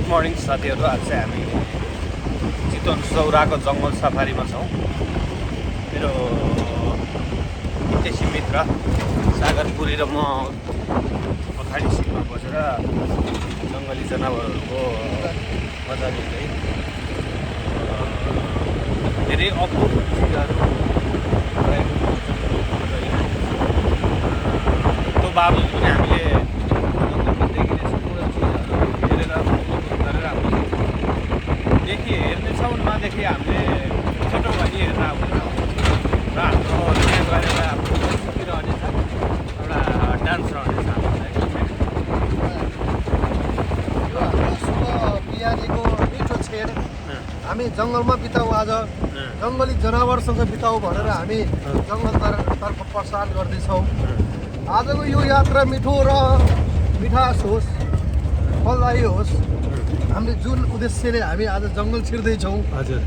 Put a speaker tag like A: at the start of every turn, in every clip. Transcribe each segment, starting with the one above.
A: Morning साथीहरू, आज चाहिँ हामी चितवन सौराको जङ्गल सफारीमा छौँ। मेरो देशी मित्र सागर पुरी र म पखाडी सिटमा बसेर जङ्गली जनावरहरूको मजा लिँदै धेरै अपूर्व चिजहरू त्यो बावजुद पनि हामीले देखिने सम्पूर्ण चिजहरू हेरेर गरेर हामीले हेर्नेछौँ, नदेखि हामीले छोटो भए नि हेरेर आउँदैन र हाम्रो त्यहाँ गएर आफ्नो संस्कृति रहनेछ, एउटा डान्स रहनेछ
B: बिहानीको मिठो छेड हामी जङ्गलमा बिताउँ, आज जङ्गली जनावरसँग बिताउँ भनेर हामी जङ्गलतर्फ प्रस्थान गर्दैछौँ। आजको यो यात्रा मिठो र मिठास होस्, फलदायी होस्। हामीले जुन उद्देश्यले हामी आज जङ्गल छिर्दैछौँ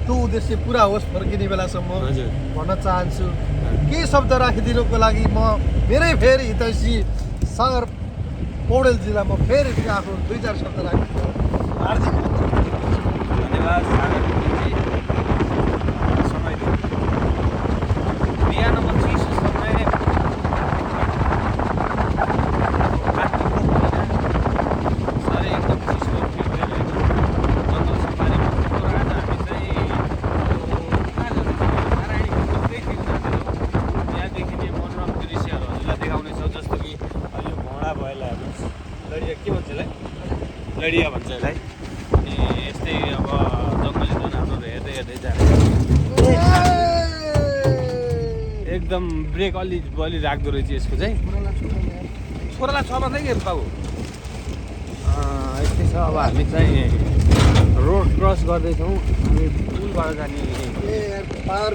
B: त्यो उद्देश्य पुरा होस् फर्किने बेलासम्म भन्न चाहन्छु। केही शब्द राखिदिनुको लागि म मेरै फेरि हितैषी सागर पौडेलजीलाई म फेरि आफ्नो 2-4 शब्द राखिदिन्छु। हार्दिक
A: धन्यवाद सागर पुरीजी, समय दिनु। बिहानको चिसो समय साह्रै एकदम चिसो फिल भइरहेको जङ्गल सफारीमा छौँ। र आज हामी चाहिँ नारायणी खोज्दै फिल्ड जाँदैछौँ। यहाँ देखिने मनोरम दृश्यहरू हजुरलाई देखाउनेछौँ, जस्तो कि यो घोडा भएला हेर्नुहोस्, लडिया के भन्छ यसलाई, लडिया भन्छ यसलाई। अनि यस्तै अब जङ्गली जनावरहरू हेर्दै हेर्दै जाने एकदम ब्रेक अलि बलि राख्दो रहेछ यसको चाहिँ। छोरालाई छ मात्रै के बाबु, यस्तै छ। अब हामी चाहिँ रोड क्रस गर्दैछौँ, हामी पुलबाट जाने